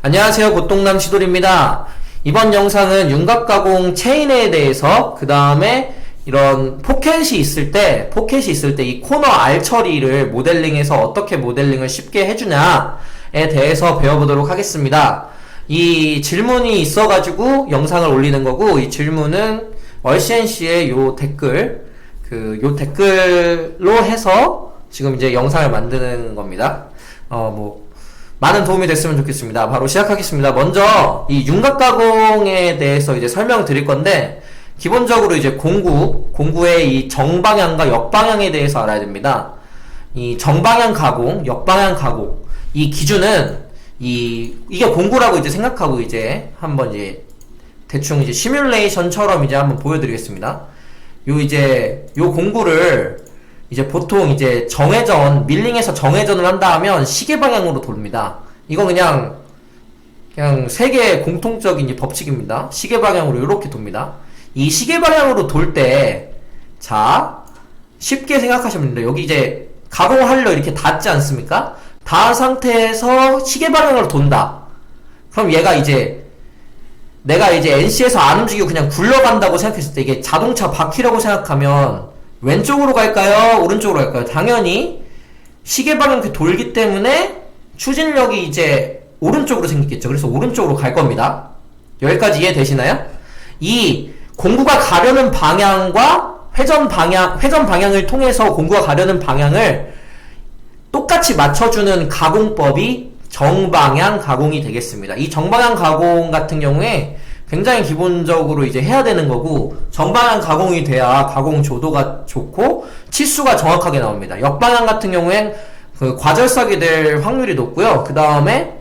안녕하세요, 고똥남 시돌입니다. 이번 영상은 윤곽가공 체인에 대해서, 그 다음에 이런 포켓이 있을 때 이 코너 R 처리를 모델링해서 어떻게 모델링을 쉽게 해주냐에 대해서 배워보도록 하겠습니다. 이 질문이 있어가지고 영상을 올리는 거고, 이 질문은 얼씨엔씨의 요 댓글로 해서 지금 이제 영상을 만드는 겁니다. 많은 도움이 됐으면 좋겠습니다. 바로 시작하겠습니다. 먼저 이 윤곽가공에 대해서 이제 설명을 드릴 건데, 기본적으로 이제 공구의 이 정방향과 역방향에 대해서 알아야 됩니다. 이 정방향 가공, 역방향 가공, 이 기준은 이게 공구라고 이제 생각하고 이제 한번 이제 대충 이제 시뮬레이션처럼 이제 한번 보여드리겠습니다. 요 공구를 이제 보통 이제 밀링해서 정회전을 한다 하면 시계 방향으로 돕니다. 이거 그냥 세계 공통적인 법칙입니다. 시계 방향으로 이렇게 돕니다. 이 시계 방향으로 돌 때, 자, 쉽게 생각하시면 됩니다. 여기 이제 가공하려 이렇게 닿지 않습니까? 닿은 상태에서 시계 방향으로 돈다. 그럼 얘가 이제 내가 이제 NC에서 안 움직이고 그냥 굴러간다고 생각했을 때, 이게 자동차 바퀴라고 생각하면 왼쪽으로 갈까요? 오른쪽으로 갈까요? 당연히 시계 방향 이렇게 돌기 때문에 추진력이 이제 오른쪽으로 생기겠죠. 그래서 오른쪽으로 갈 겁니다. 여기까지 이해되시나요? 이 공구가 가려는 방향과 회전 방향을 통해서 공구가 가려는 방향을 똑같이 맞춰주는 가공법이 정방향 가공이 되겠습니다. 이 정방향 가공 같은 경우에 굉장히 기본적으로 이제 해야 되는 거고, 정방향 가공이 돼야 가공 조도가 좋고 치수가 정확하게 나옵니다. 역방향 같은 경우엔 그 과절삭이 될 확률이 높고요. 그 다음에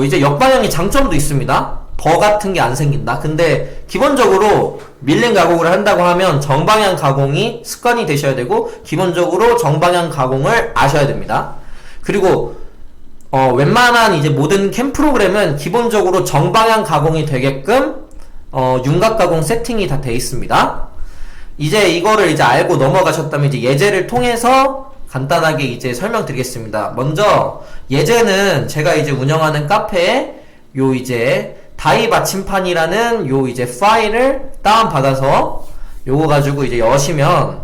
이제 역방향의 장점도 있습니다. 버 같은 게 안 생긴다. 근데 기본적으로 밀링 가공을 한다고 하면 정방향 가공이 습관이 되셔야 되고, 기본적으로 정방향 가공을 아셔야 됩니다. 그리고 웬만한 이제 모든 캠 프로그램은 기본적으로 정방향 가공이 되게끔 윤곽가공 세팅이 다 돼 있습니다. 이제 이거를 이제 알고 넘어가셨다면 이제 예제를 통해서 간단하게 이제 설명드리겠습니다. 먼저 예제는 제가 이제 운영하는 카페에 이제 다이 받침판이라는 이제 파일을 다운받아서 요거 가지고 이제 여시면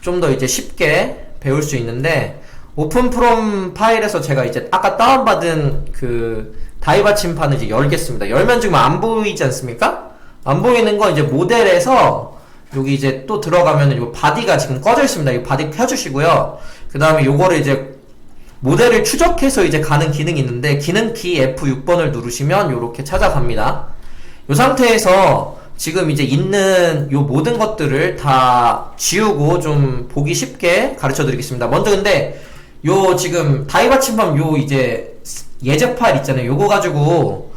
좀 더 이제 쉽게 배울 수 있는데, 오픈 프롬 파일에서 제가 이제 아까 다운받은 그 다이 받침판을 이제 열겠습니다. 열면 지금 안 보이지 않습니까? 안 보이는 거 이제 모델에서 여기 이제 또 들어가면은 요 바디가 지금 꺼져 있습니다. 이 바디 켜주시고요. 그 다음에 요거를 이제 모델을 추적해서 이제 가는 기능이 있는데, 기능키 F6번을 누르시면 요렇게 찾아갑니다. 요 상태에서 지금 이제 있는 요 모든 것들을 다 지우고 좀 보기 쉽게 가르쳐 드리겠습니다. 먼저 근데 지금 다이 받침판 이제 예제 파일 있잖아요. 요거 가지고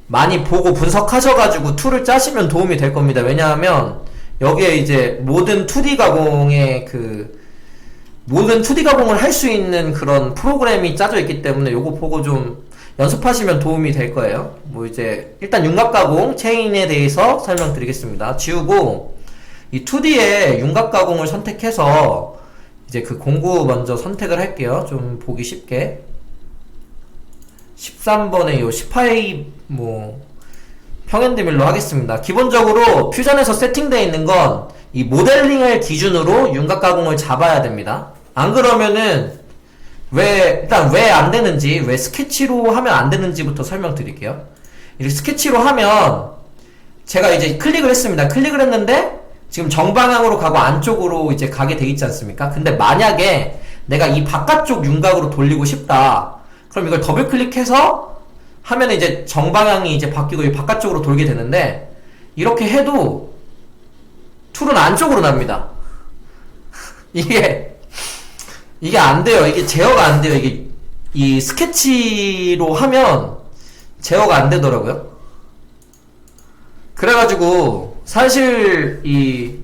많이 보고 분석하셔가지고 툴을 짜시면 도움이 될 겁니다. 왜냐하면 여기에 이제 모든 2D 가공의 모든 2D 가공을 할 수 있는 그런 프로그램이 짜져 있기 때문에 요거 보고 좀 연습하시면 도움이 될 거예요. 이제 일단 윤곽가공 체인에 대해서 설명드리겠습니다. 지우고 이 2D의 윤곽가공을 선택해서 이제 그 공구 먼저 선택을 할게요. 좀 보기 쉽게. 13번에 요18 평엔드 밀로 하겠습니다. 기본적으로 퓨전에서 세팅되어 있는 건 이 모델링을 기준으로 윤곽가공을 잡아야 됩니다. 안 그러면은 일단 왜 안 되는지, 왜 스케치로 하면 안 되는지부터 설명드릴게요. 이렇게 스케치로 하면 제가 이제 클릭을 했습니다. 클릭을 했는데 지금 정방향으로 가고 안쪽으로 이제 가게 돼 있지 않습니까? 근데 만약에 내가 이 바깥쪽 윤곽으로 돌리고 싶다. 그럼 이걸 더블 클릭해서 하면 이제 정방향이 이제 바뀌고 이 바깥쪽으로 돌게 되는데, 이렇게 해도 툴은 안쪽으로 납니다. 이게 안 돼요. 이게 제어가 안 돼요. 이 스케치로 하면 제어가 안 되더라고요. 그래가지고 사실 이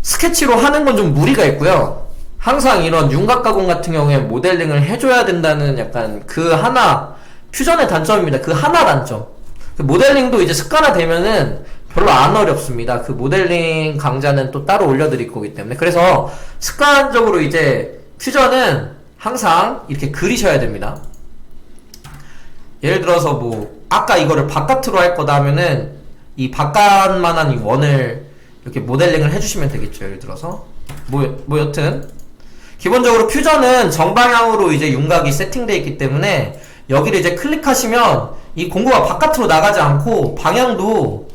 스케치로 하는 건 좀 무리가 있고요. 항상 이런 윤곽가공 같은 경우에 모델링을 해줘야 된다는 약간 그 하나 퓨전의 단점입니다. 그 하나 단점. 그 모델링도 이제 습관화되면은 별로 안 어렵습니다. 그 모델링 강좌는 또 따로 올려드릴 거기 때문에. 그래서 습관적으로 이제 퓨전은 항상 이렇게 그리셔야 됩니다. 예를 들어서 뭐 아까 이거를 바깥으로 할 거다 하면은 이 바깥만한 이 원을 이렇게 모델링을 해주시면 되겠죠. 예를 들어서 뭐 여튼 기본적으로 퓨전은 정방향으로 이제 윤곽이 세팅되어 있기 때문에 여기를 이제 클릭하시면 이 공구가 바깥으로 나가지 않고 방향도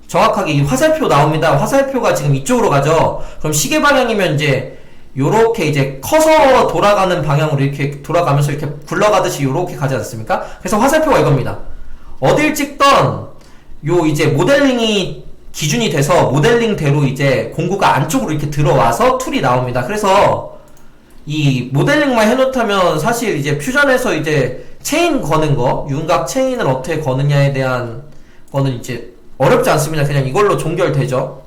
정확하게 이 화살표 나옵니다. 화살표가 지금 이쪽으로 가죠. 그럼 시계 방향이면 이제 요렇게 이제 커서 돌아가는 방향으로 이렇게 돌아가면서 이렇게 굴러가듯이 요렇게 가지 않습니까? 그래서 화살표가 이겁니다. 어딜 찍던 요 이제 모델링이 기준이 돼서 모델링대로 이제 공구가 안쪽으로 이렇게 들어와서 툴이 나옵니다. 그래서 이 모델링만 해놓다면 사실 이제 퓨전에서 이제 체인 거는 거, 윤곽 체인을 어떻게 거느냐에 대한 거는 이제 어렵지 않습니다. 그냥 이걸로 종결되죠.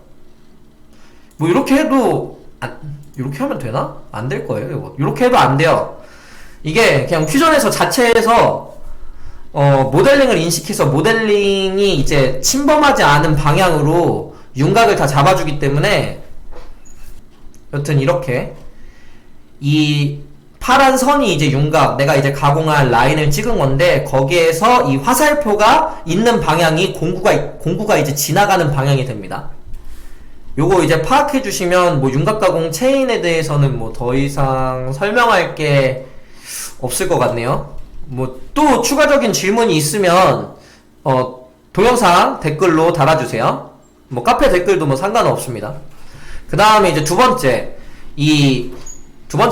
뭐 이렇게 해도 이렇게 하면 되나? 안 될 거예요. 이거 이렇게 해도 안 돼요. 이게 그냥 퓨전에서 자체에서 모델링을 인식해서 모델링이 이제 침범하지 않은 방향으로 윤곽을 다 잡아주기 때문에 여튼 이렇게 이 파란 선이 이제 윤곽, 내가 이제 가공할 라인을 찍은 건데 거기에서 이 화살표가 있는 방향이 공구가 이제 지나가는 방향이 됩니다. 요거 이제 파악해 주시면 뭐 윤곽 가공 체인에 대해서는 뭐 더 이상 설명할 게 없을 것 같네요. 뭐 또 추가적인 질문이 있으면 동영상 댓글로 달아주세요. 뭐 카페 댓글도 뭐 상관없습니다. 그 다음에 이제 두 번째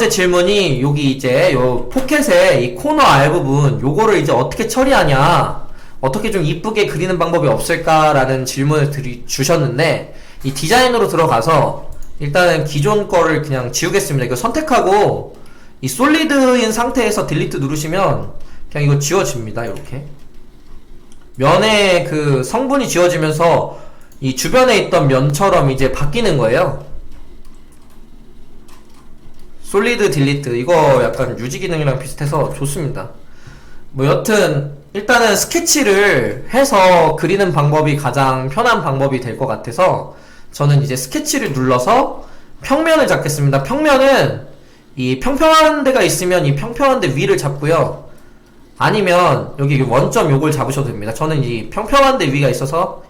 질문이 여기 이제 요 포켓의 이 코너 알 부분 요거를 이제 어떻게 처리하냐, 어떻게 좀 이쁘게 그리는 방법이 없을까라는 질문을 주셨는데 이 디자인으로 들어가서 일단은 기존 거를 그냥 지우겠습니다. 이거 선택하고 이 솔리드인 상태에서 딜리트 누르시면 그냥 이거 지워집니다. 이렇게 면에 그 성분이 지워지면서 이 주변에 있던 면처럼 이제 바뀌는 거예요. 솔리드 딜리트 이거 약간 유지 기능이랑 비슷해서 좋습니다. 뭐 여튼 일단은 스케치를 해서 그리는 방법이 가장 편한 방법이 될 것 같아서 저는 이제 스케치를 눌러서 평면을 잡겠습니다. 평면은 이 평평한 데가 있으면 이 평평한 데 위를 잡고요. 아니면 여기 원점 요걸 잡으셔도 됩니다. 저는 이 평평한 데 위가 있어서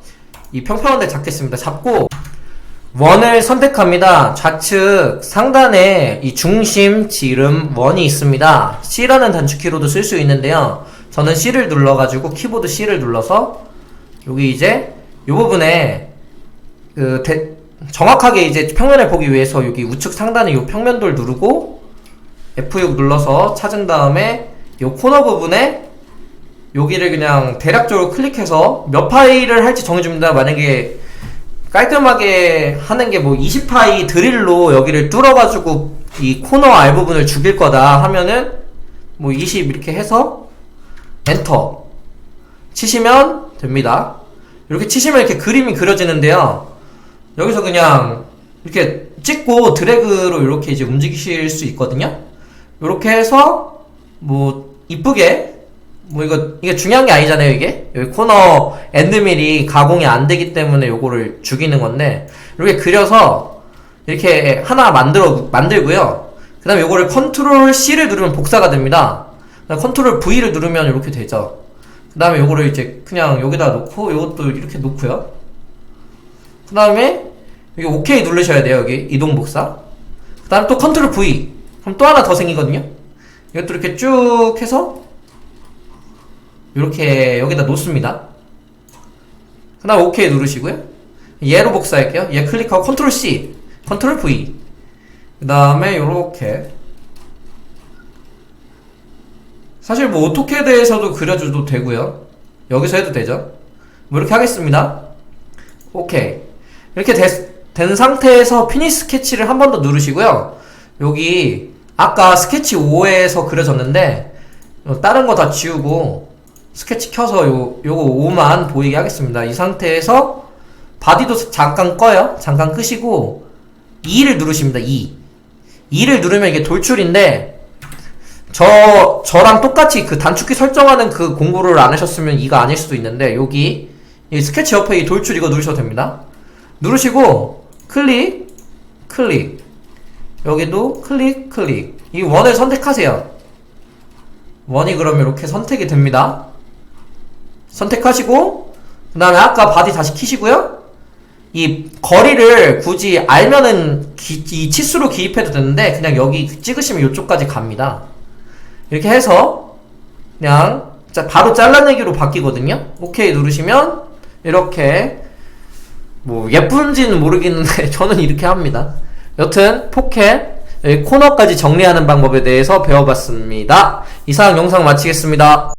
이 평평한 데 잡겠습니다. 잡고 원을 선택합니다. 좌측 상단에 이 중심, 지름, 원이 있습니다. C라는 단축키로도 쓸 수 있는데요. 저는 C를 눌러가지고 키보드 C를 눌러서 여기 이제 이 부분에 정확하게 이제 평면을 보기 위해서 여기 우측 상단에 이 평면도를 누르고 F6 눌러서 찾은 다음에 이 코너 부분에 여기를 그냥 대략적으로 클릭해서 몇 파일을 할지 정해줍니다. 만약에 깔끔하게 하는 게 뭐 20파이 드릴로 여기를 뚫어가지고 이 코너 알 부분을 죽일 거다 하면은 뭐 20 이렇게 해서 엔터 치시면 됩니다. 이렇게 치시면 이렇게 그림이 그려지는데요. 여기서 그냥 이렇게 찍고 드래그로 이렇게 이제 움직이실 수 있거든요. 이렇게 해서 뭐 이쁘게 뭐 이게 중요한 게 아니잖아요. 이게 여기 코너 엔드밀이 가공이 안 되기 때문에 요거를 죽이는 건데 이렇게 그려서 이렇게 하나 만들고요. 그 다음에 요거를 컨트롤 C를 누르면 복사가 됩니다. 컨트롤 V를 누르면 이렇게 되죠. 그 다음에 요거를 이제 그냥 여기다 놓고 요것도 이렇게 놓고요. 그 다음에 여기 OK 누르셔야 돼요. 여기 이동 복사. 그 다음에 또 컨트롤 V. 그럼 또 하나 더 생기거든요. 이것도 이렇게 쭉 해서 이렇게 여기다 놓습니다. 그 다음 OK 누르시고요. 얘로 복사할게요. 얘 클릭하고 컨트롤 C, 컨트롤 V. 그 다음에 요렇게. 사실 뭐 오토캐드에서도 그려줘도 되고요. 여기서 해도 되죠. 뭐 이렇게 하겠습니다. OK. 이렇게 된 상태에서 피니시 스케치를 한 번 더 누르시고요. 여기 아까 스케치 5에서 그려졌는데 다른 거 다 지우고 스케치 켜서 요거 5만 보이게 하겠습니다. 이 상태에서 바디도 잠깐 꺼요. 잠깐 끄시고 2를 누르십니다. 2를 누르면 이게 돌출인데 저랑 똑같이 그 단축키 설정하는 그 공부를 안 하셨으면 2가 아닐 수도 있는데 여기 이 스케치 옆에 이 돌출 이거 누르셔도 됩니다. 누르시고 클릭 클릭, 여기도 클릭 클릭, 이 원을 선택하세요. 원이 그러면 이렇게 선택이 됩니다. 선택하시고 그 다음에 아까 바디 다시 키시고요. 이 거리를 굳이 알면은 이 치수로 기입해도 되는데 그냥 여기 찍으시면 이쪽까지 갑니다. 이렇게 해서 그냥 바로 잘라내기로 바뀌거든요. 오케이 누르시면 이렇게 뭐 예쁜지는 모르겠는데 저는 이렇게 합니다. 여튼 포켓 코너까지 정리하는 방법에 대해서 배워봤습니다. 이상 영상 마치겠습니다.